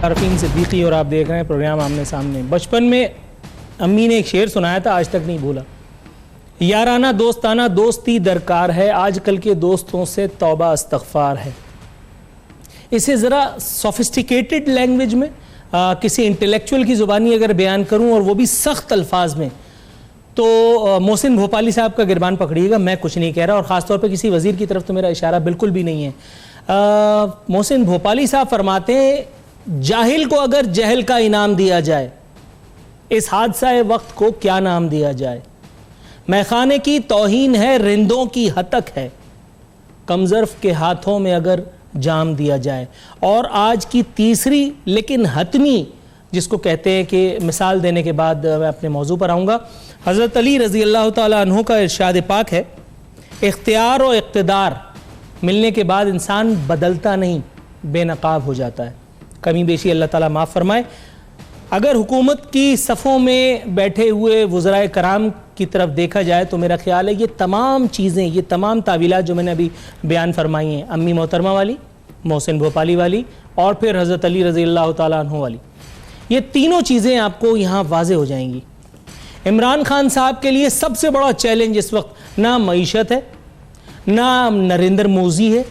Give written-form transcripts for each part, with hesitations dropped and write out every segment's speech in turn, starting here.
आरफीन सिद्दीकी और आप देख रहे हैं प्रोग्राम आमने सामने। बचपन में अम्मी ने एक शेर सुनाया था, आज तक नहीं भूला। याराना दोस्ताना दोस्ती दरकार है, आजकल के दोस्तों से तौबा इस्तग़फ़ार है। इसे ज़रा सोफिस्टिकेटेड लैंग्वेज में किसी इंटेलेक्चुअल की ज़ुबानी अगर बयान करूं और वो भी सख्त अल्फाज में, तो मोहसिन भोपाली साहब का गिरबान पकड़िएगा, मैं कुछ नहीं कह रहा और ख़ास तौर पे किसी वज़ीर की तरफ तो मेरा इशारा बिल्कुल भी नहीं है। मोहसिन भोपाली साहब फरमाते हैं, जाहिल को अगर जहल का इनाम दिया जाए, इस हादसा वक्त को क्या नाम दिया जाए। मैखाने की तौहीन है, रिंदों की हतक है, कमज़र्फ के हाथों में अगर जाम दिया जाए। और आज की तीसरी लेकिन हतमी, जिसको कहते हैं कि मिसाल देने के बाद मैं अपने मौजू पर आऊँगा। हज़रत अली रज़ी अल्लाह ताला अन्हु का इरशाद पाक है, इख्तियार और इक़्तिदार मिलने के बाद इंसान बदलता नहीं, बेनकाब हो जाता है। कमी बेशी अल्लाह ताला माफ़ फरमाए। अगर हुकूमत की सफ़ों में बैठे हुए वज़राए कराम की तरफ देखा जाए तो मेरा ख़्याल है ये तमाम चीज़ें, ये तमाम तावीलात जो मैंने अभी बयान फरमाई हैं, अम्मी मोहतरमा वाली, मोहसिन भोपाली वाली और फिर हज़रत अली रज़ी अल्लाह ताला अन्हु वाली, ये तीनों चीज़ें आपको यहाँ वाज़े हो जाएंगी। इमरान खान साहब के लिए सबसे बड़ा चैलेंज इस वक्त ना मईशत है, ना नरेंद्र मोदी है,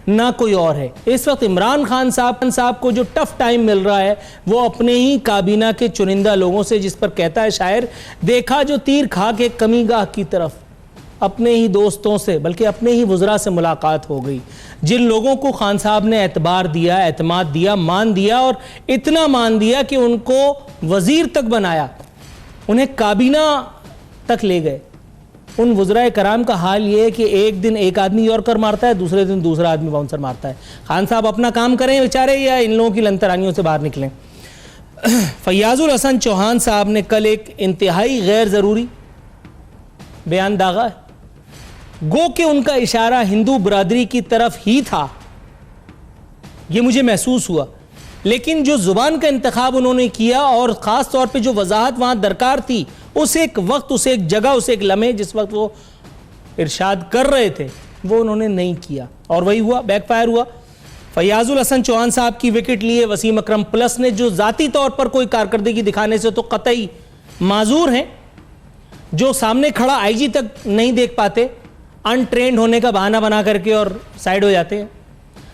ना कोई और है। इस वक्त इमरान खान साहब को जो टफ टाइम मिल रहा है वो अपने ही काबीना के चुनिंदा लोगों से, जिस पर कहता है शायर, देखा जो तीर खा के कमीगाह की तरफ, अपने ही दोस्तों से बल्कि अपने ही वज़रा से मुलाकात हो गई। जिन लोगों को खान साहब ने एतबार दिया, एतमाद दिया, मान दिया और इतना मान दिया कि उनको वज़ीर तक बनाया, उन्हें काबीना तक ले गए, उन वज़राए कराम का हाल ये है कि एक दिन एक आदमी यॉर्कर मारता है, दूसरे दिन दूसरा आदमी बाउंसर मारता है। खान साहब अपना काम करें बेचारे या इन लोगों की लंतरानियों से बाहर निकलें। फैयाजुल हसन चौहान साहब ने कल एक इंतहाई गैर ज़रूरी बयान दागा है, गो कि उनका इशारा हिंदू बरादरी की तरफ ही था, ये मुझे महसूस हुआ। लेकिन जो ज़ुबान का इंतखाब उन्होंने किया और ख़ास तौर पे जो वजाहत वहाँ दरकार थी, उस एक वक्त, उस एक जगह, उस एक लम्हे जिस वक्त वो इरशाद कर रहे थे, वो उन्होंने नहीं किया और वही हुआ, बैकफायर हुआ। फैयाजुल हसन चौहान साहब की विकेट लिए वसीम अकरम प्लस ने, जो ज़ाती तौर पर कोई कारकर्दगी दिखाने से तो कतई माजूर हैं, जो सामने खड़ा आईजी तक नहीं देख पाते, अनट्रेंड होने का बहाना बना करके और साइड हो जाते हैं।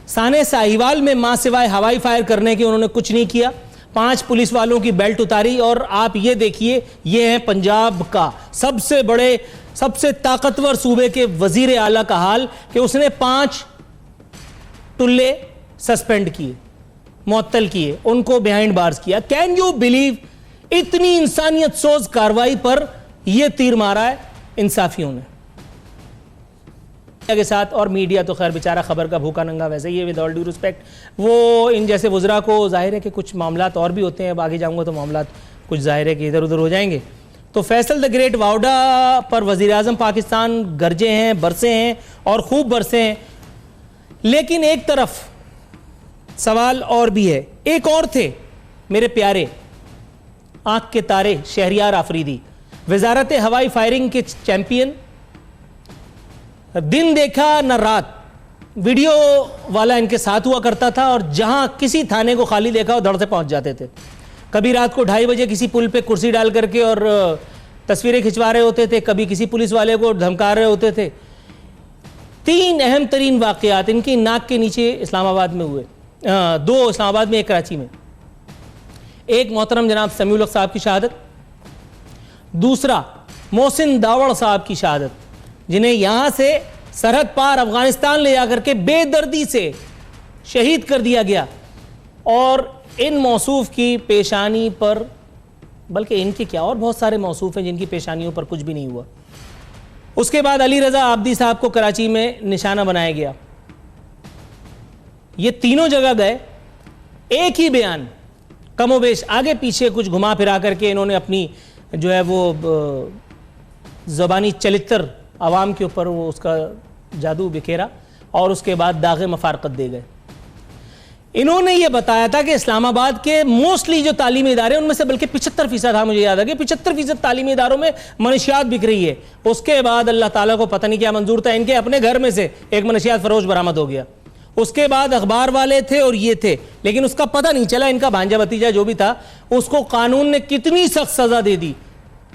साने साहिवाल में मां सिवाय हवाई फायर करने के उन्होंने कुछ नहीं किया। 5 पुलिस वालों की बेल्ट उतारी और आप ये देखिए, ये है पंजाब का सबसे बड़े, सबसे ताकतवर सूबे के वजीर आला का हाल कि उसने 5 टुल्ले सस्पेंड किए, मुअत्तल किए, उनको बिहाइंड बार्स किया। कैन यू बिलीव, इतनी इंसानियत सोज कार्रवाई पर यह तीर मारा है इंसाफियों ने के साथ। और मीडिया तो खैर बेचारा खबर का भूखा नंगा वैसे ही है, विद ऑल ड्यू रिस्पेक्ट। वो इन जैसे वज़रा को जाहिर है कि कुछ मामलात और भी होते हैं, अब आगे जाऊंगा तो मामलात कुछ जाहिर है कि इधर उधर हो जाएंगे। तो फैसल द ग्रेट वाउडा पर वज़ीर आज़म पाकिस्तान गरजे हैं, बरसे हैं और खूब बरसे हैं। लेकिन एक तरफ सवाल और भी है, एक और थे मेरे प्यारे आंख के तारे शहरियार आफरीदी, वजारत हवाई फायरिंग के चैंपियन, दिन देखा न रात, वीडियो वाला इनके साथ हुआ करता था और जहां किसी थाने को खाली देखा वो धड़ से पहुंच जाते थे। कभी रात को 2:30 बजे किसी पुल पे कुर्सी डाल करके और तस्वीरें खिंचवा रहे होते थे, कभी किसी पुलिस वाले को धमका रहे होते थे। 3 अहम तरीन वाक़यात इनकी नाक के नीचे इस्लामाबाद में हुए, 2 इस्लामाबाद में, एक कराची में। एक मोहतरम जनाब समीउल हक साहब की शहादत, दूसरा मोहसिन दावड़ साहब की शहादत, जिन्हें यहाँ से सरहद पार अफगानिस्तान ले जाकर के बेदर्दी से शहीद कर दिया गया। और इन मौसूफ की पेशानी पर, बल्कि इनके क्या और बहुत सारे मौसूफ हैं जिनकी पेशानियों पर कुछ भी नहीं हुआ। उसके बाद अली रज़ा आब्दी साहब को कराची में निशाना बनाया गया। ये तीनों जगह गए, एक ही बयान, कमोबेश आगे पीछे कुछ घुमा फिरा करके इन्होंने अपनी जो है वो ज़बानी चलित्र आवाम के ऊपर वो उसका जादू बिखेरा और उसके बाद दागे मफारकत दे गए। इन्होंने ये बताया था कि इस्लामाबाद के मोस्टली जो तालीमी इदारे उनमें से बल्कि 75% था, मुझे याद आ गया 75% तालीमी इदारों में मनशियात बिक रही है। उसके बाद अल्लाह ताला को पता नहीं क्या मंजूर था, इनके अपने घर में से एक मनशियात फरोश बरामद हो गया। उसके बाद अखबार वाले थे और ये थे, लेकिन उसका पता नहीं चला इनका भांजा भतीजा जो भी था उसको कानून ने कितनी सख्त सजा दे दी।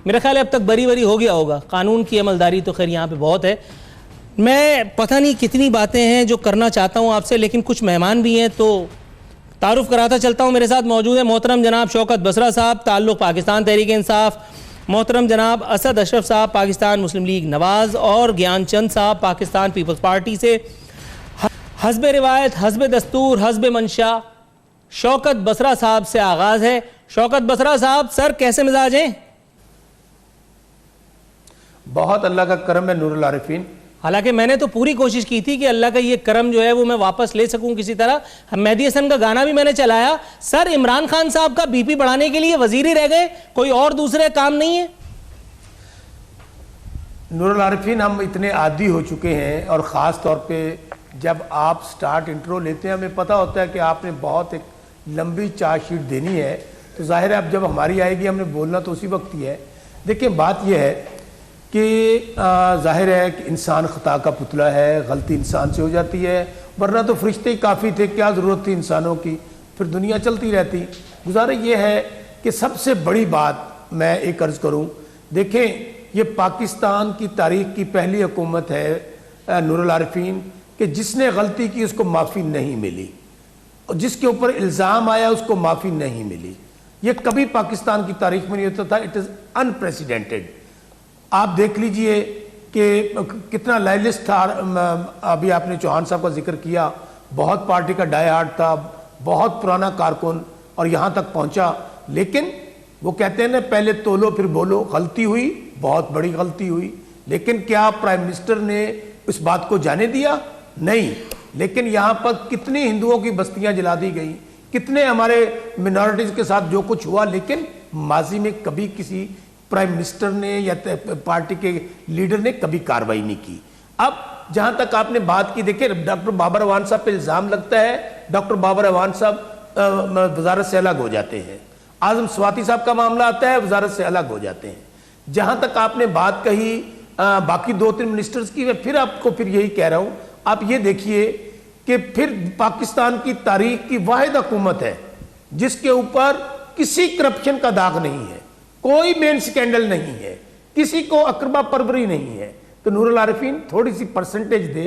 मेरा ख्याल है अब तक बरी बरी हो गया होगा। कानून की अमलदारी तो खैर यहाँ पे बहुत है। मैं पता नहीं कितनी बातें हैं जो करना चाहता हूँ आपसे, लेकिन कुछ मेहमान भी हैं तो तारुफ कराता चलता हूँ। मेरे साथ मौजूद है मोहतरम जनाब शौकत बसरा साहब, ताल्लुक़ पाकिस्तान तहरीक इंसाफ, मोहतरम जनाब असद अशरफ साहब पाकिस्तान मुस्लिम लीग नवाज़, और ज्ञानचंद साहब पाकिस्तान पीपल्स पार्टी से। हस्ब रिवायत, हस्ब दस्तूर, हस्ब मंशा शौकत बसरा साहब से आगाज़ है। शौकत बसरा साहब, सर कैसे मिजाज हैं? बहुत अल्लाह का करम है नूरुल आरिफीन। हालांकि मैंने तो पूरी कोशिश की थी कि अल्लाह का ये करम जो है वो मैं वापस ले सकूं किसी तरह। मेहदी हसन का गाना भी मैंने चलाया। सर इमरान खान साहब का बीपी बढ़ाने के लिए वजीर ही रह गए, कोई और दूसरे काम नहीं है? नूरुल आरिफीन, हम इतने आदी हो चुके हैं, और ख़ास तौर पे जब आप स्टार्ट इंट्रो लेते हैं हमें पता होता है कि आपने बहुत एक लंबी चार्जशीट देनी है, तो जाहिर है अब जब हमारी आएगी हमने बोलना तो उसी वक्त ही है। देखिए बात यह है कि जाहिर है कि इंसान ख़ता का पुतला है, गलती इंसान से हो जाती है, वरना तो फरिश्ते ही काफ़ी थे, क्या ज़रूरत थी इंसानों की, फिर दुनिया चलती रहती। गुजारा ये है कि सबसे बड़ी बात मैं एक अर्ज़ करूँ, देखें ये पाकिस्तान की तारीख़ की पहली हुकूमत है नूरुल आरिफीन कि जिसने गलती की उसको माफ़ी नहीं मिली, और जिसके ऊपर इल्ज़ाम आया उसको माफ़ी नहीं मिली। ये कभी पाकिस्तान की तारीख़ में नहीं होता था। It is unprecedented. आप देख लीजिए कि कितना लाइलिस्ट था। अभी आपने चौहान साहब का जिक्र किया, बहुत पार्टी का डाई हार्ड था, बहुत पुराना कारकुन, और यहाँ तक पहुँचा। लेकिन वो कहते हैं ना, पहले तोलो फिर बोलो। गलती हुई, बहुत बड़ी गलती हुई, लेकिन क्या प्राइम मिनिस्टर ने इस बात को जाने दिया? नहीं। लेकिन यहाँ पर कितनी हिंदुओं की बस्तियाँ जला दी गई, कितने हमारे मिनॉरिटीज़ के साथ जो कुछ हुआ, लेकिन माजी में कभी किसी प्राइम मिनिस्टर ने या पार्टी के लीडर ने कभी कार्रवाई नहीं की। अब जहां तक आपने बात की, देखिए डॉक्टर बाबर अवान साहब पे इल्ज़ाम लगता है, डॉक्टर बाबर अवान साहब वजारत से अलग हो जाते हैं। आजम स्वाति साहब का मामला आता है, वजारत से अलग हो जाते हैं। जहां तक आपने बात कही बाकी 2-3 मिनिस्टर्स की, मैं फिर आपको फिर यही कह रहा हूं, आप ये देखिए कि फिर पाकिस्तान की तारीख की वाहिद हुकूमत है जिसके ऊपर किसी करप्शन का दाग नहीं है, कोई मेन स्कैंडल नहीं है, किसी को अकरबा परवरी नहीं है। तो नूरुल आरिफीन थोड़ी सी परसेंटेज दे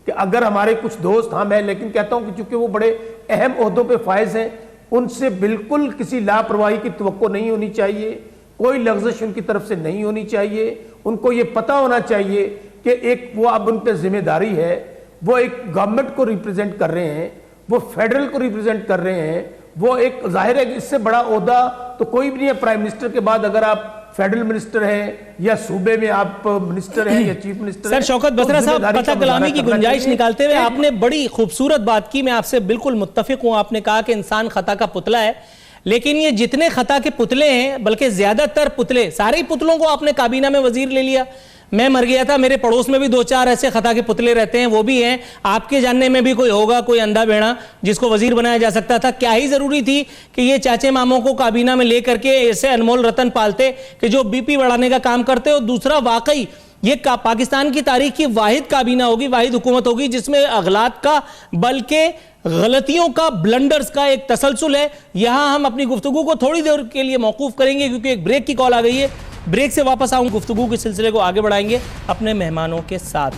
कि अगर हमारे कुछ दोस्त, हाँ मैं लेकिन कहता हूं कि चूंकि वो बड़े अहम ओहदों पे फायज हैं, उनसे बिल्कुल किसी लापरवाही की तवक्को नहीं होनी चाहिए, कोई लफ्ज़िश उनकी तरफ से नहीं होनी चाहिए। उनको ये पता होना चाहिए कि एक वो अब उन पर जिम्मेदारी है, वो एक गवर्नमेंट को रिप्रेजेंट कर रहे हैं, वो फेडरल को रिप्रेजेंट कर रहे हैं, वो एक जाहिर है कि इससे बड़ा ओहदा तो कोई भी नहीं है। प्राइम मिनिस्टर के बाद अगर आप फेडरल मिनिस्टर हैं या सूबे में आप मिनिस्टर हैं या chief minister. Sir Shaukat Basra sahab, पता कलामी की गुंजाइश निकालते हुए आपने बड़ी खूबसूरत बात की, मैं आपसे बिल्कुल मुत्तफिक हूं। आपने कहा कि इंसान खता का पुतला है, लेकिन ये जितने खता के पुतले हैं, बल्कि ज्यादातर पुतले, सारे ही पुतलों को आपने काबीना में वजीर ले लिया। मैं मर गया था, मेरे पड़ोस में भी 2-4 ऐसे खता के पुतले रहते हैं, वो भी हैं। आपके जानने में भी कोई होगा, कोई अंधा बेड़ा जिसको वजीर बनाया जा सकता था। क्या ही जरूरी थी कि ये चाचे मामों को काबीना में लेकर के ऐसे अनमोल रतन पालते कि जो बीपी बढ़ाने का काम करते। और दूसरा, वाकई ये पाकिस्तान की तारीख की वाहिद काबीना होगी, वाहिद हुकूमत होगी जिसमें अगलात का बल्कि गलतियों का, ब्लंडर्स का एक तसलसल है। यहां हम अपनी गुफ्तगू को थोड़ी देर के लिए मौकूफ करेंगे क्योंकि एक ब्रेक की कॉल आ गई है। ब्रेक से वापस आऊं, गुफ्तगू के सिलसिले को आगे बढ़ाएंगे अपने मेहमानों के साथ।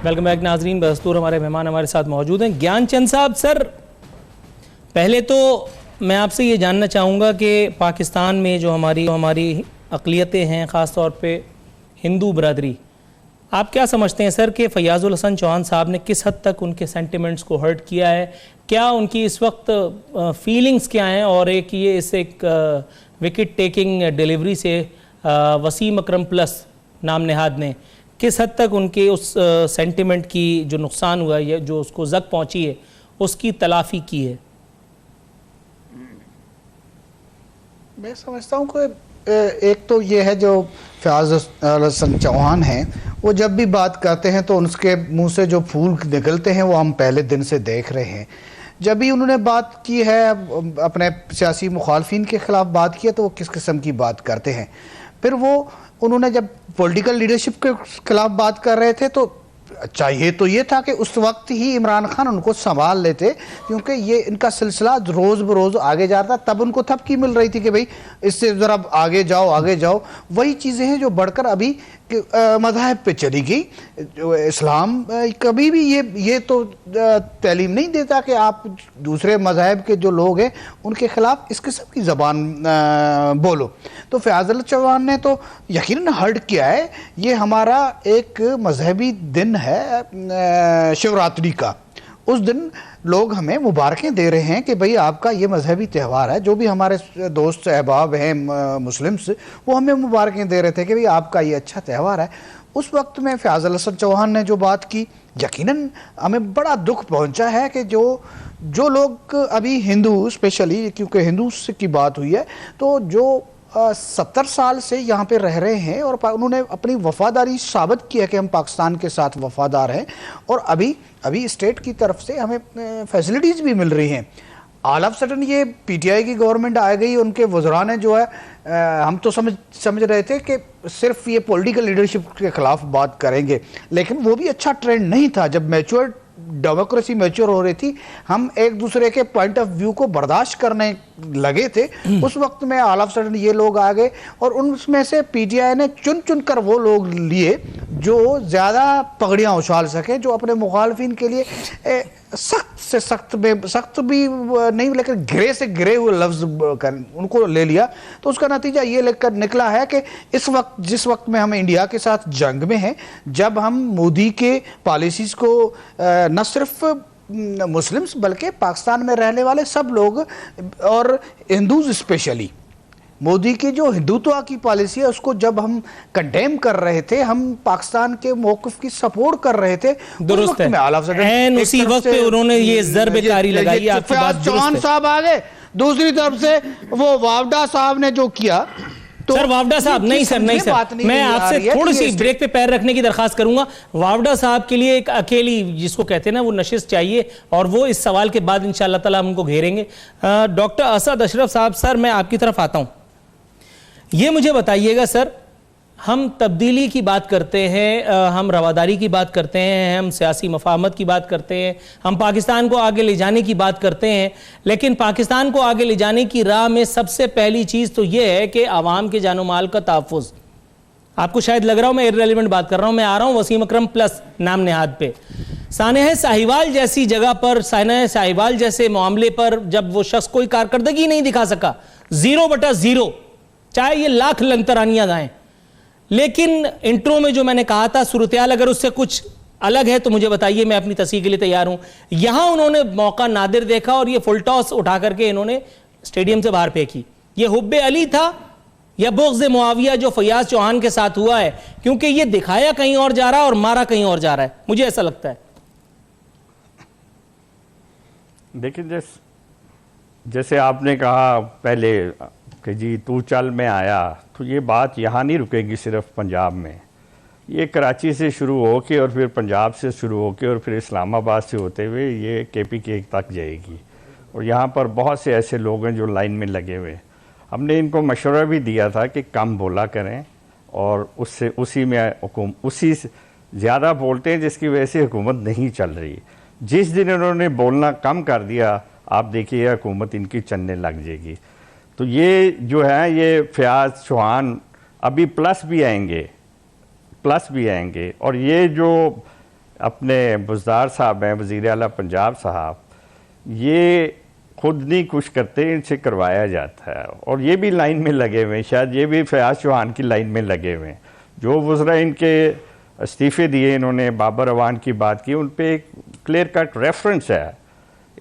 वेलकम बैक नाजरीन। बदस्तूर हमारे मेहमान हमारे साथ मौजूद हैं। ज्ञानचंद साहब, सर पहले तो मैं आपसे ये जानना चाहूँगा कि पाकिस्तान में जो हमारी अक़लियतें हैं, ख़ास तौर पे हिंदू बरदरी, आप क्या समझते हैं सर कि फयाजुल हसन चौहान साहब ने किस हद तक उनके सेंटिमेंट्स को हर्ट किया है? क्या उनकी इस वक्त फीलिंग्स क्या हैं? और एक ये इस एक विकेट टेकिंग डिलीवरी से वसीम अकरम प्लस नाम नेहाद ने किस हद तक उनके उस सेंटिमेंट की जो नुकसान हुआ है, जो उसको जक पहुंची है, उसकी तलाफी की है? मैं समझता हूँ कि एक तो ये है जो फयाज हसन चौहान हैं, वो जब भी बात करते हैं तो उनके मुंह से जो फूल निकलते हैं वो हम पहले दिन से देख रहे हैं। जब भी उन्होंने बात की है अपने सियासी मुखालफिन के ख़िलाफ़ बात की है तो वो किस किस्म की बात करते हैं। फिर वो उन्होंने जब पॉलिटिकल लीडरशिप के ख़िलाफ़ बात कर रहे थे तो चाहिए तो ये था कि उस वक्त ही इमरान खान उनको संभाल लेते, क्योंकि ये इनका सिलसिला रोज़ बरोज़ आगे जा रहा था। तब उनको थपकी मिल रही थी कि भाई इससे ज़रा आगे जाओ आगे जाओ। वही चीज़ें हैं जो बढ़कर अभी मज़हब पे चली गई। इस्लाम कभी भी ये तो तालीम नहीं देता कि आप दूसरे मज़हब के जो लोग हैं उनके ख़िलाफ़ इस किस्म की ज़बान बोलो। तो फयाज़ चौहान ने तो यकीनन हर्ट किया है। ये हमारा एक मजहबी दिन है शिवरात्रि का। उस दिन लोग हमें मुबारकें दे रहे हैं कि भाई आपका ये मजहबी त्यौहार है। जो भी हमारे दोस्त अहबाब हैं मुस्लिम्स, वो हमें मुबारकें दे रहे थे कि भाई आपका ये अच्छा त्यौहार है। उस वक्त में फयाज़ हसन चौहान ने जो बात की, यकीनन हमें बड़ा दुख पहुंचा है कि जो लोग अभी हिंदू, स्पेशली क्योंकि हिंदू की बात हुई है, तो जो 70 साल से यहाँ पे रह रहे हैं और उन्होंने अपनी वफादारी साबित की है कि हम पाकिस्तान के साथ वफादार हैं, और अभी स्टेट की तरफ से हमें फैसिलिटीज़ भी मिल रही हैं। ऑल ऑफ सडन ये पीटीआई की गवर्नमेंट आ गई, उनके वज़रा ने जो है हम तो समझ रहे थे कि सिर्फ ये पॉलिटिकल लीडरशिप के ख़िलाफ़ बात करेंगे, लेकिन वो भी अच्छा ट्रेंड नहीं था। जब मैच्योर डेमोक्रेसी मैच्योर हो रही थी, हम एक दूसरे के पॉइंट ऑफ व्यू को बर्दाश्त करने लगे थे। उस वक्त में ऑल ऑफ सडन ये लोग आ गए और उनमें से पीटीआई ने चुन कर वो लोग लिए जो ज़्यादा पगड़ियाँ उछाल सके, जो अपने मुखालफिन के लिए सख्त से सख्त भी नहीं, लेकिन गिरे से गिरे हुए लफ्ज़ उनको ले लिया। तो उसका नतीजा ये लेकर निकला है कि जिस वक्त में हम इंडिया के साथ जंग में हैं, जब हम मोदी के पॉलिसीज़ को न सिर्फ मुस्लिम्स बल्कि पाकिस्तान में रहने वाले सब लोग और हिंदूज स्पेशली, मोदी की जो हिंदुत्व की पॉलिसी है उसको जब हम कंडेम कर रहे थे, हम पाकिस्तान के मौक़िफ़ की सपोर्ट कर रहे थे। दुरुस्त है, उसी वक्त पे उन्होंने ये ज़र्ब-ए-कारी लगाई। आपकी बात दुरुस्त है। चौहान साहब आ गए, दूसरी तरफ से वो वावडा साहब ने जो किया, तो सर वावडा साहब नहीं सर मैं आपसे थोड़ी सी ब्रेक पे पैर रखने की दरखास्त करूंगा। वावडा साहब के लिए एक अकेली, जिसको कहते हैं ना, वो नशिस्त चाहिए, और वो इस सवाल के बाद इंशाअल्लाह ताला हम उनको घेरेंगे। डॉक्टर असद अशरफ साहब, सर मैं आपकी तरफ आता हूं। ये मुझे बताइएगा सर, हम तब्दीली की बात करते हैं, हम रवादारी की बात करते हैं, हम सियासी मफाहमत की बात करते हैं, हम पाकिस्तान को आगे ले जाने की बात करते हैं, लेकिन पाकिस्तान को आगे ले जाने की राह में सबसे पहली चीज़ तो ये है कि आवाम के जानो माल का तहफ़्फ़ुज़। आपको शायद लग रहा हो मैं इर्रेलेवेंट बात कर रहा हूँ, मैं आ रहा हूँ वसीम अकरम प्लस नाम नेहाद पे। सानेह साहिवाल जैसी जगह पर, सानेह साहिवाल जैसे मामले पर जब वो शख्स कोई कारकर्दगी नहीं दिखा सका, 0/0, चाहे ये लाख लंतरानियाँ गाएं, लेकिन इंट्रो में जो मैंने कहा था सूरत-ए-हाल अगर उससे कुछ अलग है तो मुझे बताइए, मैं अपनी तस्दीक के लिए तैयार हूं। यहां उन्होंने मौका नादिर देखा और ये फुल टॉस उठा करके इन्होंने स्टेडियम से बाहर फेंकी। ये हुब्बे अली था या बुग़्ज़ मुआविया जो फयाज चौहान के साथ हुआ है, क्योंकि ये दिखाया कहीं और जा रहा है और मारा कहीं और जा रहा है, मुझे ऐसा लगता है। देखिए, जैसे आपने कहा पहले कि जी तू चल मैं आया, तो ये बात यहाँ नहीं रुकेगी सिर्फ पंजाब में, ये कराची से शुरू हो के और फिर पंजाब से शुरू हो के और फिर इस्लामाबाद से होते हुए ये KPK तक जाएगी। और यहाँ पर बहुत से ऐसे लोग हैं जो लाइन में लगे हुए। हमने इनको मशवरा भी दिया था कि कम बोला करें, और उसी ज़्यादा बोलते हैं जिसकी वजह से हुकूमत नहीं चल रही। जिस दिन उन्होंने बोलना कम कर दिया, आप देखिए हुकूमत इनकी चलने लग जाएगी। तो ये जो है, ये फयाज चौहान अभी प्लस भी आएंगे, और ये जो अपने बुज़दार साहब हैं, वज़ीर आला पंजाब साहब, ये खुद नहीं कुछ करते, इनसे करवाया जाता है, और ये भी लाइन में लगे हुए हैं, शायद ये भी फयाज चौहान की लाइन में लगे हुए हैं। जो वज़रा इनके इस्तीफ़े दिए, इन्होंने बाबर अवान की बात की, उन पर एक क्लियर कट रेफरेंस है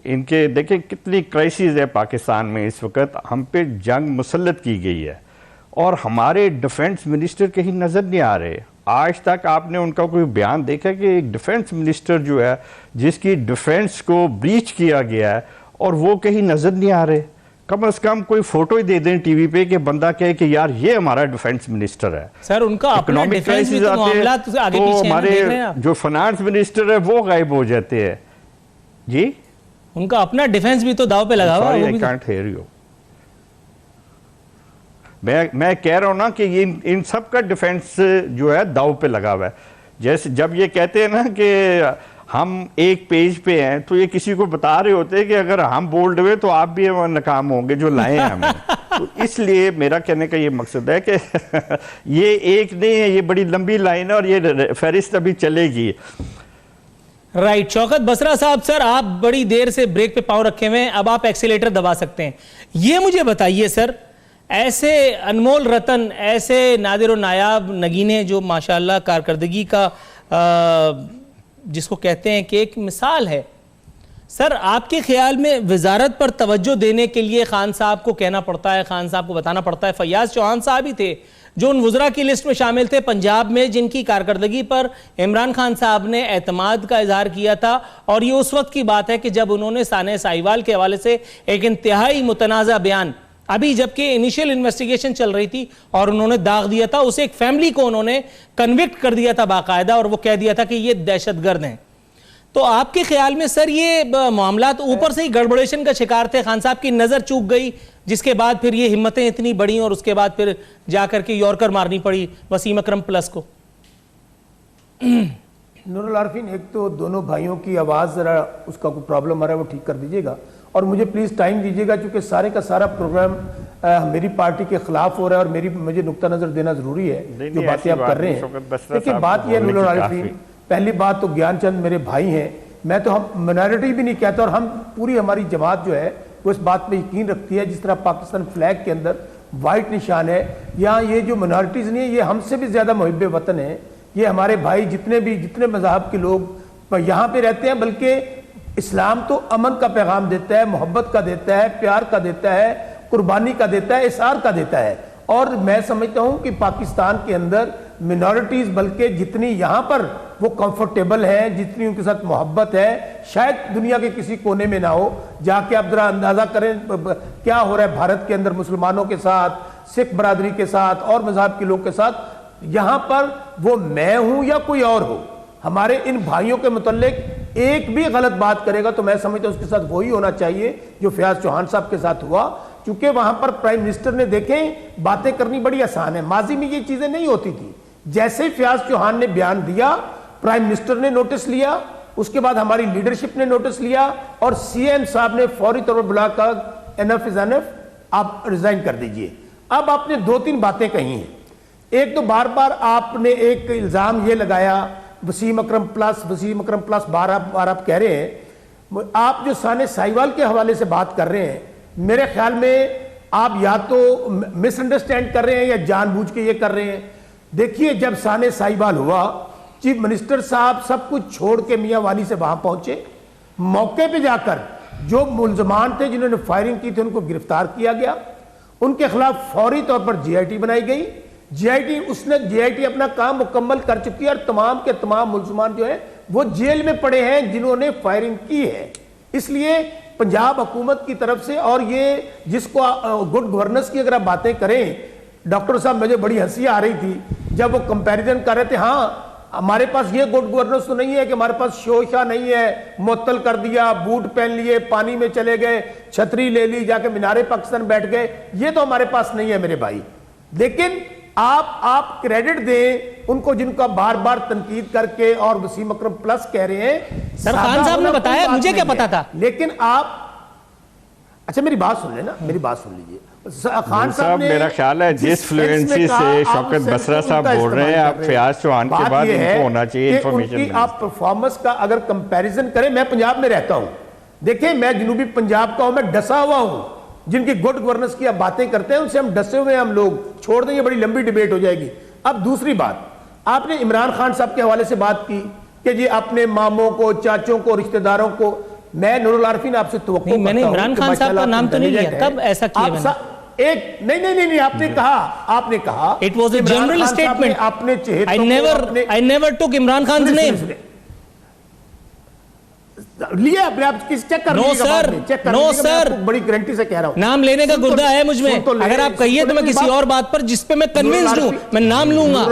इनके। देखें कितनी क्राइसिस है पाकिस्तान में इस वक्त, हम पे जंग मुसल्लत की गई है और हमारे डिफेंस मिनिस्टर कहीं नज़र नहीं आ रहे। आज तक आपने उनका कोई बयान देखा कि एक डिफेंस मिनिस्टर जो है जिसकी डिफेंस को ब्रीच किया गया है, और वो कहीं नज़र नहीं आ रहे। कम से कम कोई फोटो ही दे दें टीवी पे कि बंदा कहे कि यार ये हमारा डिफेंस मिनिस्टर है। सर उनका अपना इकोनॉमिक डिफेंस भी क्राइसिस तो मामला तो आगे तो पीछे हमारे देख रहे हैं आप। जो फाइनेंस मिनिस्टर है वो गायब हो जाते हैं जी। उनका अपना डिफेंस भी तो दाव पे लगा हुआ है, वो आई भी तो- कांट हियर यू। मैं कह रहा हूं ना कि ये इन सब का डिफेंस जो है दाव पे लगा हुआ है। जैसे जब ये कहते हैं ना कि हम एक पेज पे हैं, तो ये किसी को बता रहे होते हैं कि अगर हम बोल्ड हुए तो आप भी नाकाम होंगे जो लाए हैं हमें। तो इसलिए मेरा कहने का ये मकसद है कि ये एक नहीं है, ये बड़ी लंबी लाइन है और ये फहरिस्त अभी चलेगी। राइट शौकत बसरा साहब, सर आप बड़ी देर से ब्रेक पे पांव रखे हुए हैं, अब आप एक्सीलेटर दबा सकते हैं। ये मुझे बताइए सर, ऐसे अनमोल रतन, ऐसे नादिर और नायाब नगीने जो माशाल्लाह कारकर्दगी का जिसको कहते हैं कि एक मिसाल है, सर आपके ख्याल में वजारत पर तवज्जो देने के लिए खान साहब को कहना पड़ता है, खान साहब को बताना पड़ता है। फैयाज चौहान साहब ही थे जो उन वज़रा की लिस्ट में शामिल थे पंजाब में, जिनकी कारकर्दगी पर इमरान खान साहब ने एतमाद का इजहार किया था। और ये उस वक्त की बात है कि जब उन्होंने साने साहिवाल के हवाले से एक इंतहाई मुतनाज़ा बयान, अभी जबकि इनिशियल इन्वेस्टिगेशन चल रही थी, और उन्होंने दाग दिया था, उसे एक फैमिली को उन्होंने कन्विक्ट कर दिया था बाकायदा, और वो कह दिया था कि ये दहशतगर्द हैं। तो आपके ख्याल में सर ये मामला तो ऊपर से ही गड़बड़ेशन का शिकार थे, खान साहब की नज़र चूक गई, जिसके बाद फिर ये हिम्मतें इतनी बढ़ी और उसके बाद फिर जाकर के यॉर्कर मारनी पड़ी वसीम अकरम प्लस को। नूरुल आरिफीन, एक तो दोनों भाइयों की आवाज़ ज़रा उसका कोई प्रॉब्लम आ रहा है वो ठीक कर दीजिएगा, और मुझे प्लीज़ टाइम दीजिएगा, क्योंकि सारे का सारा प्रोग्राम मेरी पार्टी के खिलाफ हो रहा है और मुझे नुक्ता नज़र देना ज़रूरी है जो बातें आप कर रहे हैं। देखिए बात यह है नूरुल आरिफीन, पहली बात तो ज्ञानचंद मेरे भाई हैं, मैं तो हम माइनॉरिटी भी नहीं कहता, और हम पूरी हमारी जमात जो है वो इस बात पे यकीन रखती है, जिस तरह पाकिस्तान फ्लैग के अंदर वाइट निशान है, या ये जो माइनॉरिटीज़ नहीं है ये हमसे भी ज़्यादा मुहिब्बे वतन है। ये हमारे भाई जितने मज़हब के लोग यहाँ पे रहते हैं, बल्कि इस्लाम तो अमन का पैगाम देता है, मोहब्बत का देता है, प्यार का देता है, कुर्बानी का देता है, इसार का देता है। और मैं समझता हूँ कि पाकिस्तान के अंदर मिनॉरिटीज़ बल्कि जितनी यहाँ पर वो कंफर्टेबल हैं, जितनी उनके साथ मोहब्बत है, शायद दुनिया के किसी कोने में ना हो। जाके आप जरा अंदाज़ा करें क्या हो रहा है भारत के अंदर मुसलमानों के साथ, सिख बरादरी के साथ और मज़हब के लोग के साथ। यहाँ पर वो मैं हूँ या कोई और हो, हमारे इन भाइयों के मुतल्लिक एक भी गलत बात करेगा तो मैं समझता हूँ उसके साथ वही होना चाहिए जो फयाज चौहान साहब के साथ हुआ, क्योंकि वहां पर प्राइम मिनिस्टर ने देखें बातें करनी बड़ी आसान है, माजी में ये चीजें नहीं होती थी। जैसे ही फयाज चौहान ने बयान दिया, प्राइम मिनिस्टर ने नोटिस लिया, उसके बाद हमारी लीडरशिप ने नोटिस लिया, और सीएम साहब ने फौरी तौर पर बुलाकर एनफ इज एनफ, आप रिजाइन कर दीजिए। अब आपने 2-3 बातें कही हैं। एक तो बार बार आपने एक इल्जाम ये लगाया वसीम अकरम प्लस बार आप कह रहे हैं, आप जो साने साहिवाल के हवाले से बात कर रहे हैं, मेरे ख्याल में आप या तो मिसअंडरस्टैंड कर रहे हैं या जानबूझ के ये कर रहे हैं। देखिए जब साने साहिवाल हुआ, चीफ मिनिस्टर साहब सब कुछ छोड़ के मियां वाली से वहां पहुंचे, मौके पे जाकर जो मुलजमान थे जिन्होंने फायरिंग की थी उनको गिरफ्तार किया गया, उनके खिलाफ फौरी तौर पर जीआईटी बनाई गई। जीआईटी अपना काम मुकम्मल कर चुकी है और तमाम के तमाम मुलजमान जो है वो जेल में पड़े हैं जिन्होंने फायरिंग की है। इसलिए पंजाब हुकूमत की तरफ से, और ये जिसको गुड गवर्नेंस की अगर आप बातें करें, डॉक्टर साहब मुझे बड़ी हंसी आ रही थी जब वो कंपैरिजन कर रहे थे। हाँ, हमारे पास ये गुड गवर्नेंस तो नहीं है कि हमारे पास शोशा नहीं है, मुअत्तल कर दिया, बूट पहन लिए, पानी में चले गए, छतरी ले ली, जाके मीनारे पाकिस्तान बैठ गए, ये तो हमारे पास नहीं है मेरे भाई। लेकिन आप क्रेडिट दें उनको जिनका बार बार तनकीद करके और वसीम अकरम प्लस कह रहे हैं। सर खान साहब ने बताया, मुझे क्या पता था। लेकिन आप अच्छा मेरी बात सुन लेना, मेरी बात सुन लीजिए। खान साहब मेरा ख्याल है जिस फ्लुएंसी से शौकत बसरा साहब बोल रहे हैं, आप फयाज चौहान के बाद इनको होना चाहिए इंफॉर्मेशन। आप परफॉर्मेंस का अगर कंपैरिजन करें, मैं पंजाब में रहता हूं, देखिए मैं जनूबी पंजाब का हूं, मैं डसा हुआ हूं। जिनकी गुड गवर्नेंस की आप बातें करते हैं उनसे हम डसे हुए हैं, हम लोग छोड़ देंगे, बड़ी लंबी डिबेट हो जाएगी। अब दूसरी बात, आपने इमरान खान साहब के हवाले से बात की कि जी अपने मामों को, चाचों को, रिश्तेदारों को, मैं नूरुल आरिफीन आपसे तवक्को मैंने इमरान खान साहब का नाम तो नहीं लिया, कब ऐसा किया मैंने? एक नहीं आपने कहा it was a general statement, आपने I never took Imran Khan name. लिया अपने आप किस चेक कर नो लीजिएगा बाद सर, में, चेक कर नो लीजिएगा, मैं सर। आपको बड़ी गारंटी से कह रहा हूं। नाम लेने का सुन तो गुर्दा ले, है मुझ में। सुन तो ले, अगर आप सुन कहिए तो मैं मेरी किसी बात। और बात पर जिस पे मैं कन्विंस्ड हूं, मैं नाम लूंगा।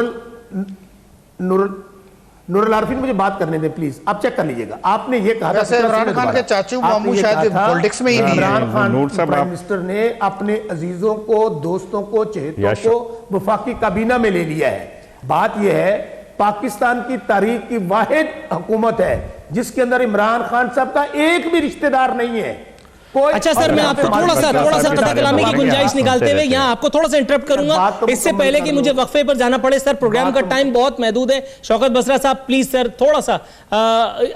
नूरुल आरफीन, मुझे बात करने दें प्लीज, आप चेक कर लीजिएगा। आपने ये कहा था वैसे इमरान खान के चाचू मामू शायद पॉलिटिक्स में ही नहीं है। इमरान खान नूर साहब, प्राइम आप- मिनिस्टर ने अपने अजीजों को, दोस्तों को, चहेतों को वफाकी काबीना में ले लिया है। बात यह है, पाकिस्तान की तारीख की वाहिद हुकूमत है जिसके अंदर इमरान खान साहब का एक भी रिश्तेदार नहीं है। कोई अच्छा सर, मैं आपको थोड़ा सा कथा कलामी की गुंजाइश निकालते हुए यहाँ आपको थोड़ा सा इंटरप्ट करूंगा, इससे पहले कि मुझे वक्फे पर जाना पड़े। सर, प्रोग्राम का टाइम बहुत महदूद है। शौकत बसरा साहब प्लीज सर, थोड़ा सा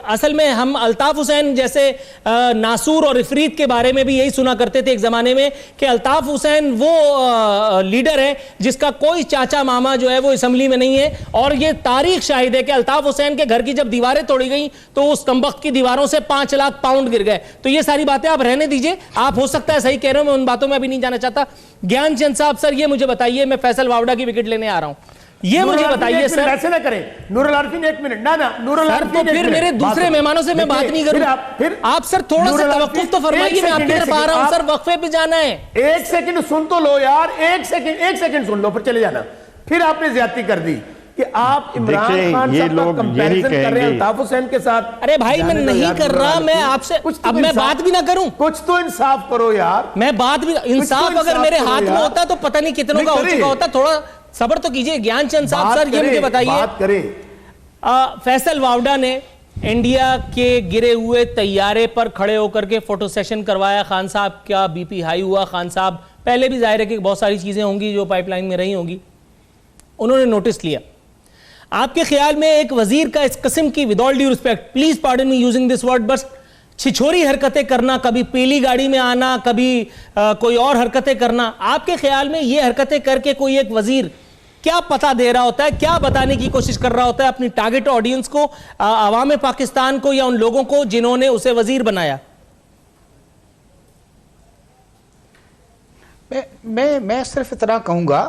असल में हम अल्ताफ हुसैन जैसे नासूर और इफरीत के बारे में भी यही सुना करते थे एक जमाने में कि अल्ताफ हुसैन वो लीडर है जिसका कोई चाचा मामा जो है वो असम्बली में नहीं है, और ये तारीख शाहिद है कि अल्ताफ हुसैन के घर की जब दीवारें तोड़ी गई तो उस कमबख्त की दीवारों से 5 लाख पाउंड गिर गए। तो ये सारी बातें आप रहने दीजिए, आप हो सकता है सही कह रहे हो, मैं उन बातों में अभी नहीं जाना चाहता। ज्ञानचंद साहब, सर ये मुझे बताइए, मैं फैसल वावड़ा की विकेट लेने आ रहा हूं, ये मुझे बताइए सर। ऐसे ना करें नूरुल आरफीन, एक मिनट ना नूरुल सर, आरफीन, तो फिर मेरे दूसरे मेहमानों से मैं बात नहीं करूं। फिर आप सर थोड़ा सा तवक्कुफ तो फरमाइए, मैं आपकी तरफ आ रहा हूं सर, वक्फे पे जाना है। एक सेकंड सुन तो लो यार, एक सेकंड सुन लो, फिर चले जाना। फिर आपने ज्यादती कर दी कि आप इमरान खान ये साहब का लोग कंपैरिजन यही कर रहे हैं कहेंगे। अल्ताफ हुसैन के साथ। अरे भाई, मैं जाने दो नहीं यार, कर रहा, मैं आपसे अब मैं बात भी ना करूं। कुछ तो इंसाफ करो यार। मैं बात भी, इंसाफ अगर मेरे हाथ में होता तो पता नहीं कितनों का हो चुका होता। थोड़ा सब्र तो कीजिए ज्ञानचंद साहब। सर ये मुझे बताइए, बात करें। फैसल वावड़ा ने इंडिया के गिरे हुए तैयारे पर खड़े होकर के फोटो सेशन करवाया। खान साहब का बीपी हाई हुआ। खान साहब पहले भी जाहिर है कि बहुत सारी चीजें होंगी जो पाइपलाइन में रही होंगी, उन्होंने नोटिस लिया। आपके ख्याल में एक वजीर का इस किस्म की, with all due respect, please pardon me using this word, बस छिछोरी हरकतें करना, कभी पीली गाड़ी में आना, कभी कोई और हरकतें करना, आपके ख्याल में ये हरकतें करके कोई एक वजीर क्या पता दे रहा होता है, क्या बताने की कोशिश कर रहा होता है अपनी टारगेट ऑडियंस को, अवाम पाकिस्तान को, या उन लोगों को जिन्होंने उसे वजीर बनाया? मैं सिर्फ इतना कहूंगा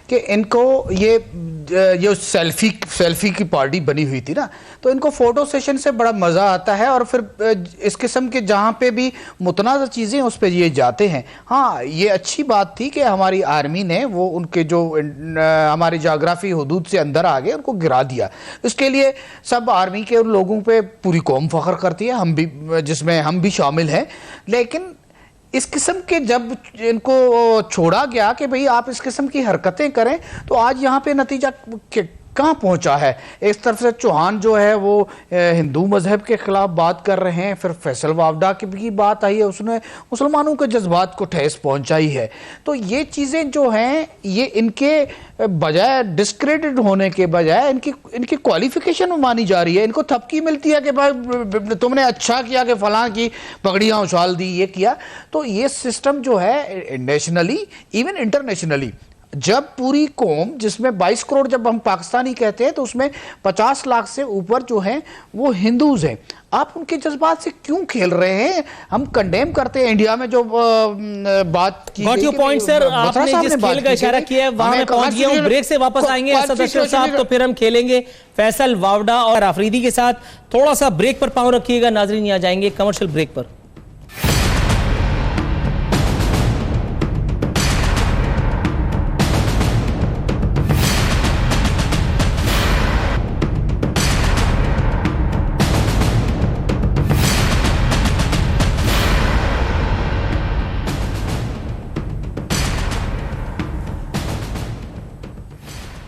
कि इनको ये सेल्फी की पार्टी बनी हुई थी ना, तो इनको फोटो सेशन से बड़ा मज़ा आता है, और फिर इस किस्म के जहाँ पे भी मुतनाज़ चीज़ें उस पर ये जाते हैं। हाँ, ये अच्छी बात थी कि हमारी आर्मी ने वो उनके जो हमारी जाग्राफी हदूद से अंदर आ गए उनको गिरा दिया। इसके लिए सब आर्मी के उन लोगों पे पूरी कौम फ़ख्र करती है, हम भी, जिसमें हम भी शामिल हैं। लेकिन इस किस्म के जब इनको छोड़ा गया कि भाई आप इस किस्म की हरकतें करें, तो आज यहाँ पे नतीजा कहाँ पहुँचा है। एक तरफ से चौहान जो है वो हिंदू मजहब के खिलाफ बात कर रहे हैं, फिर फैसल वावड़ा की भी बात आई है, उसने मुसलमानों के जज्बात को ठेस पहुँचाई है। तो ये चीज़ें जो हैं, ये इनके बजाय डिस्क्रेडिट होने के बजाय इनकी क्वालिफिकेशन मानी जा रही है। इनको थपकी मिलती है कि भाई तुमने अच्छा किया कि फलां की पगड़ियाँ उछाल दी, ये किया। तो ये सिस्टम जो है नेशनली, इवन इंटरनेशनली, जब पूरी कौम, जिसमें 22 करोड़ जब हम पाकिस्तानी कहते हैं तो उसमें 50 लाख से ऊपर जो हैं वो हिंदूज हैं, आप उनके जज्बात से क्यों खेल रहे हैं? हम कंडेम करते हैं इंडिया में जो बात की। गॉट योर पॉइंट सर, आपने जिस खेल का इशारा किया है वहां मैं पहुंच गया हूं। ब्रेक से वापस आएंगे असद अशरफ साहब, तो फिर हम खेलेंगे फैसल वावड़ा और आफरीदी के साथ। थोड़ा सा ब्रेक पर पांव रखिएगा नाजरीन, यहाँ जाएंगे कमर्शियल ब्रेक पर।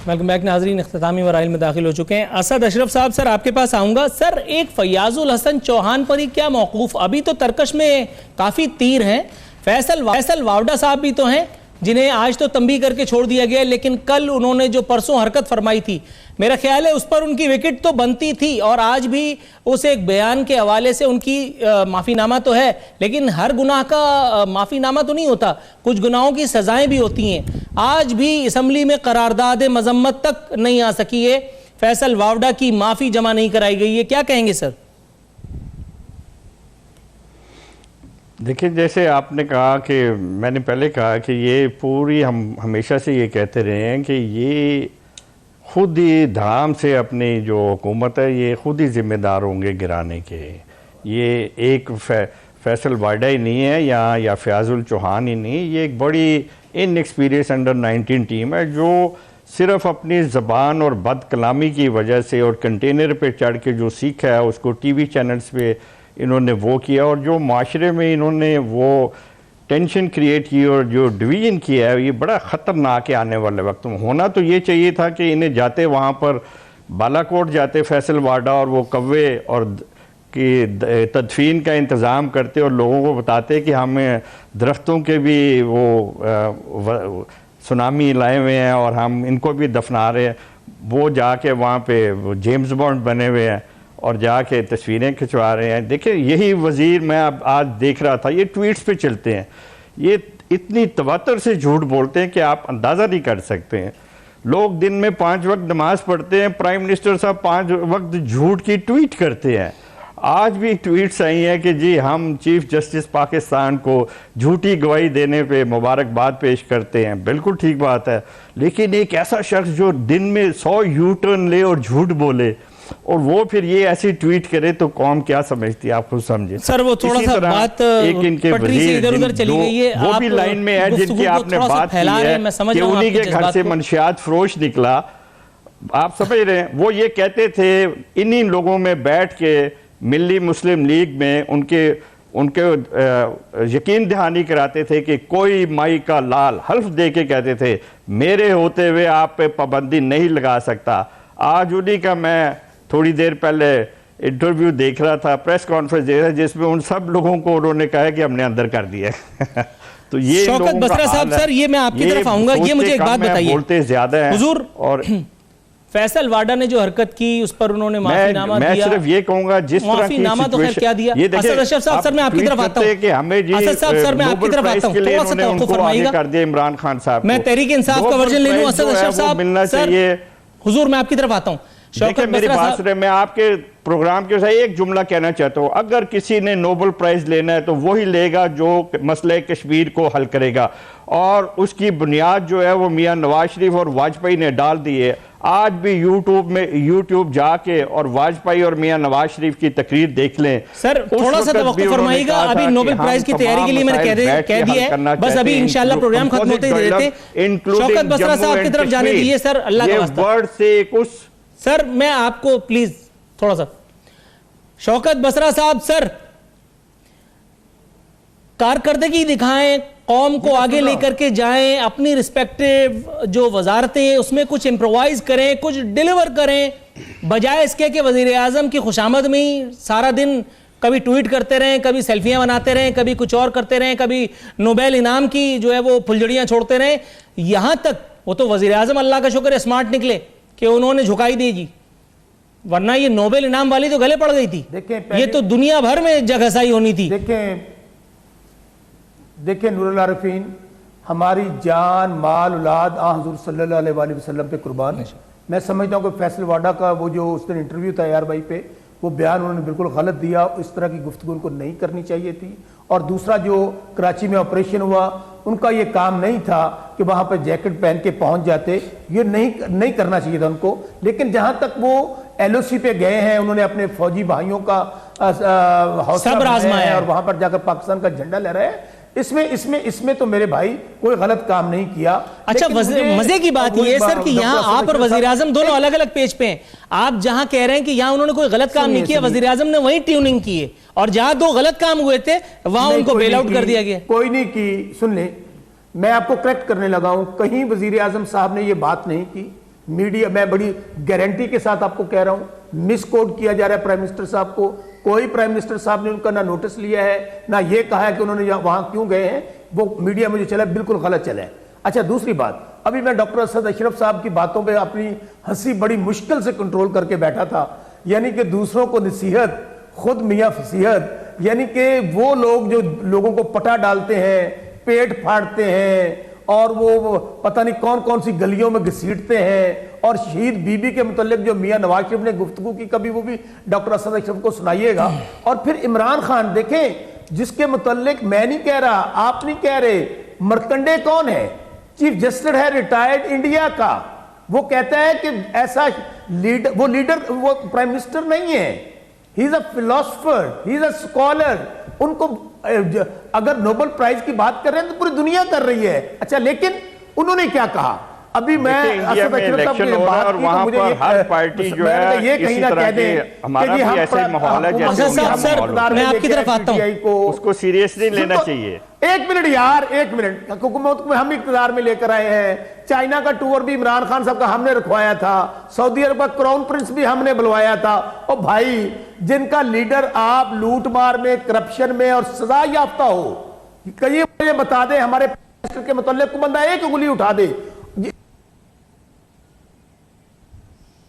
वेलकम बैक नाजरीन, इख्तितामी मराइल में दाखिल हो चुके हैं। असद अशरफ साहब, सर आपके पास आऊँगा। सर, एक फैयाजुल हसन चौहान पर ही क्या मौकूफ? अभी तो तरकश में काफ़ी तीर हैं। फैसल वावड़ा साहब भी तो हैं जिन्हें आज तो तंबी करके छोड़ दिया गया, लेकिन कल उन्होंने जो परसों हरकत फरमाई थी, मेरा ख्याल है उस पर उनकी विकेट तो बनती थी, और आज भी उस एक बयान के हवाले से उनकी माफ़ीनामा तो है, लेकिन हर गुनाह का माफ़ीनामा तो नहीं होता, कुछ गुनाहों की सजाएं भी होती हैं। आज भी असम्बली में करारदाद मजम्मत तक नहीं आ सकी है, फैसल वावड़ा की माफ़ी जमा नहीं कराई गई है, क्या कहेंगे सर? देखिए, जैसे आपने कहा कि मैंने पहले कहा कि ये पूरी, हम हमेशा से ये कहते रहे हैं कि ये खुद ही धड़ाम से अपनी जो हुकूमत है ये खुद ही जिम्मेदार होंगे गिराने के। ये एक फैसल वाडा ही नहीं है या फयाजुल चौहान ही नहीं, ये एक बड़ी इनएक्सपीरियंस अंडर 19 टीम है जो सिर्फ अपनी ज़बान और बद कलामी की वजह से और कंटेनर पे चढ़ के जो सीखा है उसको टीवी चैनल्स पे इन्होंने वो किया, और जो माशरे में इन्होंने वो टेंशन क्रिएट की और जो डिवीज़न किया है, ये बड़ा ख़तरनाक है आने वाले वक्त में। होना तो ये चाहिए था कि इन्हें जाते वहाँ पर बालाकोट जाते फैसल वाडा और वो कव्वे और कि तदफीन का इंतज़ाम करते और लोगों को बताते कि हमें दरख्तों के भी वो सुनामी लाए हुए हैं और हम इनको भी दफना रहे हैं। वो जाके वहाँ पे वो जेम्स बॉन्ड बने हुए हैं और जाके तस्वीरें खिंचवा रहे हैं। देखिए यही वज़ीर, मैं अब आज देख रहा था, ये ट्वीट्स पे चलते हैं, ये इतनी तवत्तर से झूठ बोलते हैं कि आप अंदाज़ा नहीं कर सकते हैं। लोग दिन में 5 वक्त नमाज पढ़ते हैं, प्राइम मिनिस्टर साहब 5 वक्त झूठ की ट्वीट करते हैं। आज भी ट्वीट्स आई हैं कि जी हम चीफ जस्टिस पाकिस्तान को झूठी गवाही देने पे मुबारकबाद पेश करते हैं। बिल्कुल ठीक बात है, लेकिन एक ऐसा शख्स जो दिन में 100 यू टर्न ले और झूठ बोले और वो फिर ये ऐसी ट्वीट करे तो कौम क्या समझती है, आप खुद समझे। सर वो थोड़ा सा बात एक इनके पटरी से इधर-उधर चली गई है, वो भी लाइन में है जिनकी आपने बात की है कि उन्हीं के घर से मंशियात फरोश निकला, आप समझ रहे हैं। वो ये कहते थे इन्हीं लोगों में बैठ के मिली मुस्लिम लीग में उनके यकीन दहानी कराते थे कि कोई माई का लाल हल्फ दे के कहते थे मेरे होते हुए आप पे पाबंदी नहीं लगा सकता। आज उन्हीं का मैं थोड़ी देर पहले इंटरव्यू देख रहा था, प्रेस कॉन्फ्रेंस दे रहा था, जिसमें उन सब लोगों को उन्होंने कहा कि हमने अंदर कर दिया है। तो ये शौकत बसरा साहब, सर ये मैं आपकी तरफ आऊंगा, ये मुझे एक बात बताइए, बोलते ज्यादा है हुजूर, और फैसल वाडा ने जो हरकत की उस पर उन्होंने माफीनामा दिया। मैं सिर्फ ये कहूंगा जिस तरह की माफीनामा तो खैर क्या दिया। असद अशरफ साहब, सर मैं आपकी तरफ आता हूं कि हमें जी असद साहब, सर मैं आपकी तरफ आता हूं, थोड़ा सा तवक्कुफ फरमाइएगा। कर दिया इमरान खान साहब, मैं तहरीक इंसाफ का वर्जन ले लूं। असद अशरफ साहब मिलना चाहिए। हुजूर मैं आपकी तरफ आता हूं। देखिए मेरी बात सुनिए, मैं आपके प्रोग्राम के साथ एक जुमला कहना चाहता हूं, अगर किसी ने नोबेल प्राइज लेना है तो वही लेगा जो मसले कश्मीर को हल करेगा, और उसकी बुनियाद जो है वो मियां नवाज शरीफ और वाजपेयी ने डाल दी है। आज भी यूट्यूब जाके और वाजपेयी और मियां नवाज शरीफ की तकरीर देख लें। सर थोड़ा सा तवक्कुफ फरमाइएगा, अभी नोबेल प्राइज की तैयारी के लिए मैंने कह दिया है, बस अभी इंशाल्लाह प्रोग्राम खत्म होते ही दे देते। शौकत बसरा साहब की तरफ जाने दीजिए सर, अल्लाह का वास्ता। वर्ड से कुछ सर मैं आपको प्लीज थोड़ा सा, शौकत बसरा साहब सर कारकर्दगी दिखाएं, कौम को आगे लेकर के जाएं, अपनी रिस्पेक्टिव जो वजारतें उसमें कुछ इम्प्रोवाइज करें, कुछ डिलीवर करें, बजाय इसके कि वजीर आजम की खुशामद में ही सारा दिन कभी ट्वीट करते रहें, कभी सेल्फियां बनाते रहें, कभी कुछ और करते रहें, कभी नोबेल इनाम की जो है वो फुलझड़ियां छोड़ते रहें। यहां तक वो तो वजीर आजम अल्लाह का शुक्र है स्मार्ट निकले कि उन्होंने झुकाई दी जी, वरना ये नोबेल इनाम वाली तो गले पड़ गई थी। ये तो दुनिया भर में जगहसाई होनी थी। देखें नूरुल आरिफीन, हमारी जान माल औलाद हुज़ूर सल्लल्लाहु अलैहि वसल्लम पे कुर्बान। मैं समझता हूँ कि फैसल वाडा का वो जो उस दिन इंटरव्यू था यार भाई पे, वो बयान उन्होंने बिल्कुल गलत दिया, इस तरह की गुफ्तगू उनको नहीं करनी चाहिए थी। और दूसरा जो कराची में ऑपरेशन हुआ, उनका ये काम नहीं था कि वहाँ पर जैकेट पहन के पहुँच जाते, ये नहीं करना चाहिए था उनको। लेकिन जहाँ तक वो LOC पे गए हैं, उन्होंने अपने फौजी भाइयों का हौसला आजमाया और वहाँ पर जाकर पाकिस्तान का झंडा लहराया, इसमें तो मेरे भाई कोई गलत काम नहीं किया। अच्छा मजे की बात यह है सर कि यहाँ आप और वजीर आजम दोनों अलग अलग पेज पे हैं। आप जहां कह रहे हैं कि यहाँ उन्होंने कोई गलत काम नहीं किया, वजीर आजम ने वही ट्यूनिंग की है, और जहां 2 गलत काम हुए थे वहां उनको बेल आउट कर दिया गया। कोई नहीं की, सुन ले मैं आपको करेक्ट करने लगा हूं, कहीं वजीर आजम साहब ने ये बात नहीं की। मीडिया, मैं बड़ी गारंटी के साथ आपको कह रहा हूं, मिस कोट किया जा रहा है प्राइम मिनिस्टर साहब को। कोई प्राइम मिनिस्टर साहब ने उनका ना नोटिस लिया है, ना ये कहा है कि उन्होंने वहां क्यों गए हैं। वो मीडिया में जो चला बिल्कुल गलत चला है। अच्छा दूसरी बात, अभी मैं डॉक्टर असद अशरफ साहब की बातों पे अपनी हंसी बड़ी मुश्किल से कंट्रोल करके बैठा था। यानी कि दूसरों को नसीहत, खुद मियाँ फसीहत, यानी कि वो लोग जो लोगों को पटा डालते हैं, पेट फाड़ते हैं और वो पता नहीं कौन कौन सी गलियों में घसीटते हैं, और शहीद बीबी के मुतल्लिक जो मियां नवाज शरीफ ने गुफ्तगू की, कभी वो भी डॉक्टर असद अशरफ को सुनाइएगा। और फिर इमरान खान देखें, जिसके मुतल्लिक मैं नहीं कह रहा, आप नहीं कह रहे, मरकंडे कौन है, चीफ जस्टिस है रिटायर्ड इंडिया का, वो कहता है कि ऐसा लीडर, वो प्राइम मिनिस्टर नहीं है, he is a philosopher, he is a scholar. उनको अगर नोबेल प्राइज की बात कर रहे हैं तो पूरी दुनिया कर रही है। अच्छा, लेकिन उन्होंने क्या कहा? अभी मैं इंडिया में इलेक्शन हो रहा है और वहां पर हर पार्टी जो है ये कहीं ना कह दें हमारा भी ऐसा ही माहौल है जैसे मैं आपकी तरफ आता हूं, उसको सीरियसली लेना चाहिए। एक मिनट यार, एक मिनट। हुकूमत को हम इक़्तिदार में लेकर आए हैं। चाइना का टूर भी इमरान खान साहब का हमने रखवाया था। सऊदी अरब का क्राउन प्रिंस भी हमने बुलवाया था। और भाई, जिनका लीडर आप लूट मार में, करप्शन में और सजा याफ्ता हो, कहीं मुझे बता दे हमारे के मुतल्लिक को बंदा एक उंगली उठा दे।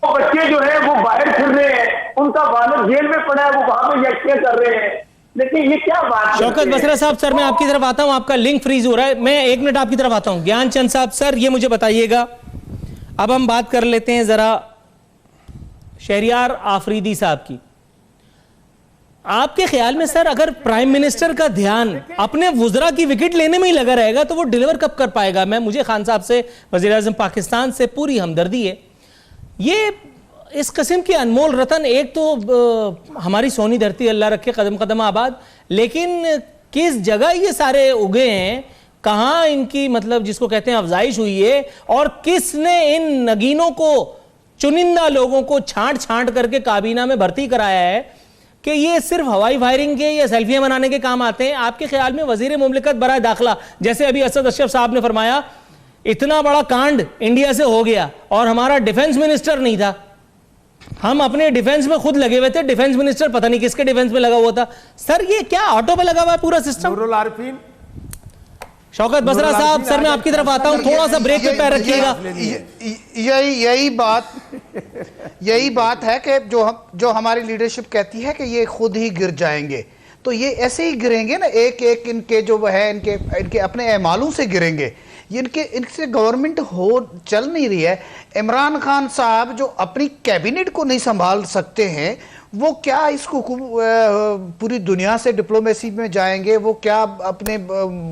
बच्चे जो है वो बाहर फिर रहे हैं, उनका वालिद जेल में पड़ा है, वो वहां पे यज्ञ कर रहे हैं। लेकिन ये क्या बात? शौकत बसरा साहब, सर मैं आपकी तरफ आता हूं, आपका लिंक फ्रीज हो रहा है, मैं 1 मिनट आपकी तरफ आता हूं। ज्ञानचंद साहब, सर ये मुझे बताइएगा, अब हम बात कर लेते हैं जरा शहरियार आफरीदी साहब की। आपके ख्याल में सर, अगर प्राइम मिनिस्टर का ध्यान अपने वुज़रा की विकेट लेने में ही लगा रहेगा तो वो डिलीवर कब कर पाएगा? मुझे खान साहब से, वज़ीर आज़म पाकिस्तान से पूरी हमदर्दी है। ये इस किस्म के अनमोल रतन, एक तो हमारी सोनी धरती अल्लाह रखे कदम कदम आबाद, लेकिन किस जगह ये सारे उगे हैं, कहाँ इनकी मतलब जिसको कहते हैं अफजाइश हुई है, और किसने इन नगीनों को, चुनिंदा लोगों को छांट छांट करके काबीना में भर्ती कराया है कि ये सिर्फ हवाई फायरिंग के या सेल्फियां बनाने के काम आते हैं? आपके ख्याल में वजीर मुमलिकत बराए दाखिला, जैसे अभी असद अशरफ साहब ने फरमाया, इतना बड़ा कांड इंडिया से हो गया और हमारा डिफेंस मिनिस्टर नहीं था, हम अपने डिफेंस में खुद लगे हुए थे, डिफेंस मिनिस्टर पता नहीं किसके डिफेंस में लगा हुआ था। सर ये क्या ऑटो पे लगा हुआ है पूरा सिस्टम? नूरुल आरिफीन, शौकत बसरा साहब, सर मैं आपकी तरफ आता हूं, थोड़ा सा ब्रेक पे पैर रखिएगा। यही बात है कि जो हमारी लीडरशिप कहती है कि ये खुद ही गिर जाएंगे, तो ये ऐसे ही गिरेंगे ना, एक एक इनके जो है इनके अपने एमालों से गिरेंगे। इनसे गवर्नमेंट चल नहीं रही है। इमरान खान साहब जो अपनी कैबिनेट को नहीं संभाल सकते हैं, वो क्या इसको पूरी दुनिया से डिप्लोमेसी में जाएंगे? वो क्या अपने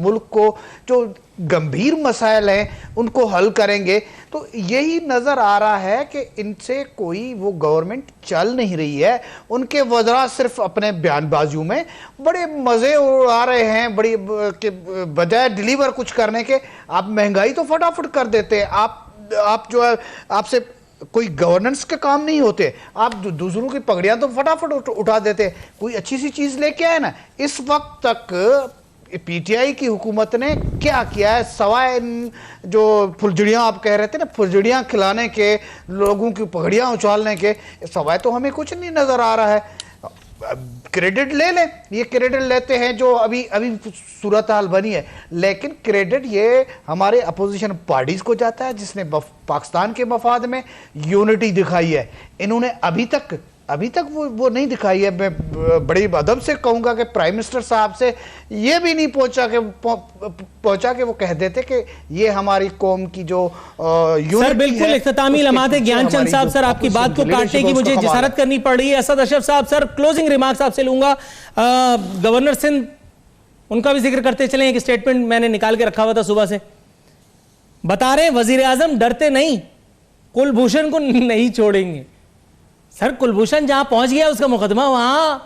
मुल्क को जो गंभीर मसाइल हैं उनको हल करेंगे? तो यही नज़र आ रहा है कि इनसे कोई वो गवर्नमेंट चल नहीं रही है। उनके वज़रा सिर्फ अपने बयानबाजियों में बड़े मज़े उड़ा रहे हैं, बड़ी के बजाय डिलीवर कुछ करने के। आप महंगाई तो फटाफट कर देते हैं, आप जो है आपसे कोई गवर्नेंस के काम नहीं होते, आप दूसरों की पगड़ियां तो फटाफट उठा देते। कोई अच्छी सी चीज़ लेके आए ना। इस वक्त तक पीटीआई की हुकूमत ने क्या किया है सवाए जो फुलझड़ियाँ आप कह रहे थे ना, फुलझड़ियाँ खिलाने के, लोगों की पगड़ियाँ उछालने के सवाए तो हमें कुछ नहीं नज़र आ रहा है। क्रेडिट ले लें, ये क्रेडिट लेते हैं जो अभी सूरत हाल बनी है, लेकिन क्रेडिट ये हमारे अपोजिशन पार्टीज को जाता है जिसने पाकिस्तान के मफाद में यूनिटी दिखाई है। इन्होंने अभी तक वो नहीं दिखाई है। मैं बड़ी अदब से कहूंगा कि प्राइम मिनिस्टर साहब से ये भी नहीं पहुंचा कि वो कह देते कि ये हमारी कौम की जो यूनिटी है। सर बिल्कुल इख्तितामी लम्हात है। ज्ञानचंद साहब, सर आपकी बात को काटने की मुझे जिसारत करनी पड़ रही है। असद अशरफ साहब, सर क्लोजिंग रिमार्क्स आपसे लूंगा। गवर्नर सिंध, उनका भी जिक्र करते चले। एक स्टेटमेंट मैंने निकाल के रखा हुआ था सुबह से, बता रहे वजीर आजम डरते नहीं, कुलभूषण को नहीं छोड़ेंगे। सर कुलभूषण जहां पहुंच गया उसका मुकदमा, वहां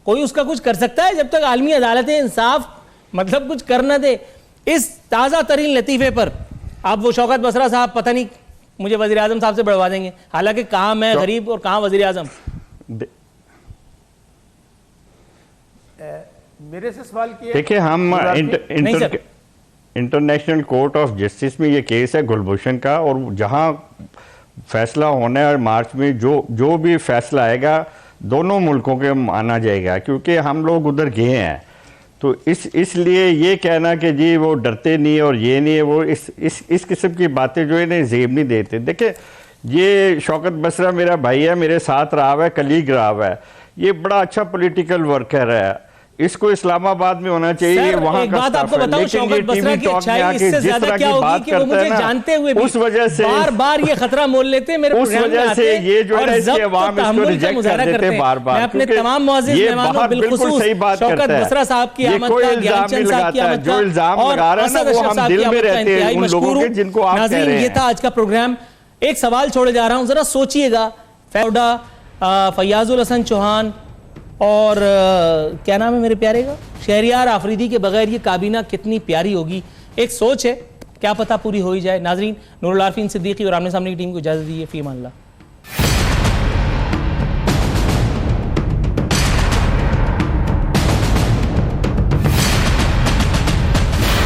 कोई उसका कुछ कर सकता है जब तक आलमी अदालतें इंसाफ मतलब कुछ कर न दे। इस ताज़ा तरीन लतीफ़े पर आप वो शौकत बसरा साहब पता नहीं मुझे वज़ीर आज़म साहब से बढ़वा देंगे, हालांकि कहाँ मैं गरीब और कहाँ वज़ीर आज़म। मेरे से सवाल किया, देखिए हम इंटरनेशनल कोर्ट ऑफ जस्टिस में ये केस है कुलभूषण का, और जहां फैसला होना है मार्च में, जो भी फैसला आएगा दोनों मुल्कों के माना जाएगा, क्योंकि हम लोग उधर गए हैं। तो इसलिए ये कहना कि जी वो डरते नहीं और ये नहीं है, वो इस किस्म की बातें जो इन्हें जेब नहीं देते। देखिए ये शौकत बसरा मेरा भाई है, मेरे साथ रहा हुआ है, कलीग रहा हुआ है, ये बड़ा अच्छा पॉलिटिकल वर्कर है, इसको इस्लामाबाद में होना चाहिए। वहां एक बात आपको बताऊं, शौकत बसरा की अच्छाई इससे ज्यादा क्या होगी कि वो मुझे जानते हुए भी उस वजह से बार ये खतरा मोल लेते हैं मेरे उस वजह से ये जो है इसके अवाम इसको रिजेक्ट कर देते हैं बार बार। मैं अपने तमाम मुअज़्ज़िज़ मेहमानों बिलखुसूस शौकत बसरा साहब की आमद का, ज्ञानचंद साहब की आमद का और असद अशरफ साहब की आमद का इंतहाई मशकूर हूं। नाज़रीन ये था आज का प्रोग्राम। एक सवाल छोड़े जा रहा हूं, जरा सोचिएगा, फैय्याजुल हसन चौहान और क्या नाम है मेरे प्यारे का, शहरियार आफरीदी के बगैर ये काबीना कितनी प्यारी होगी। एक सोच है, क्या पता पूरी हो ही जाए। नाजरीन, नूरुल आरफीन सिद्दीकी और आमने सामने की टीम को इजाज़त दी है। फी अमान अल्लाह।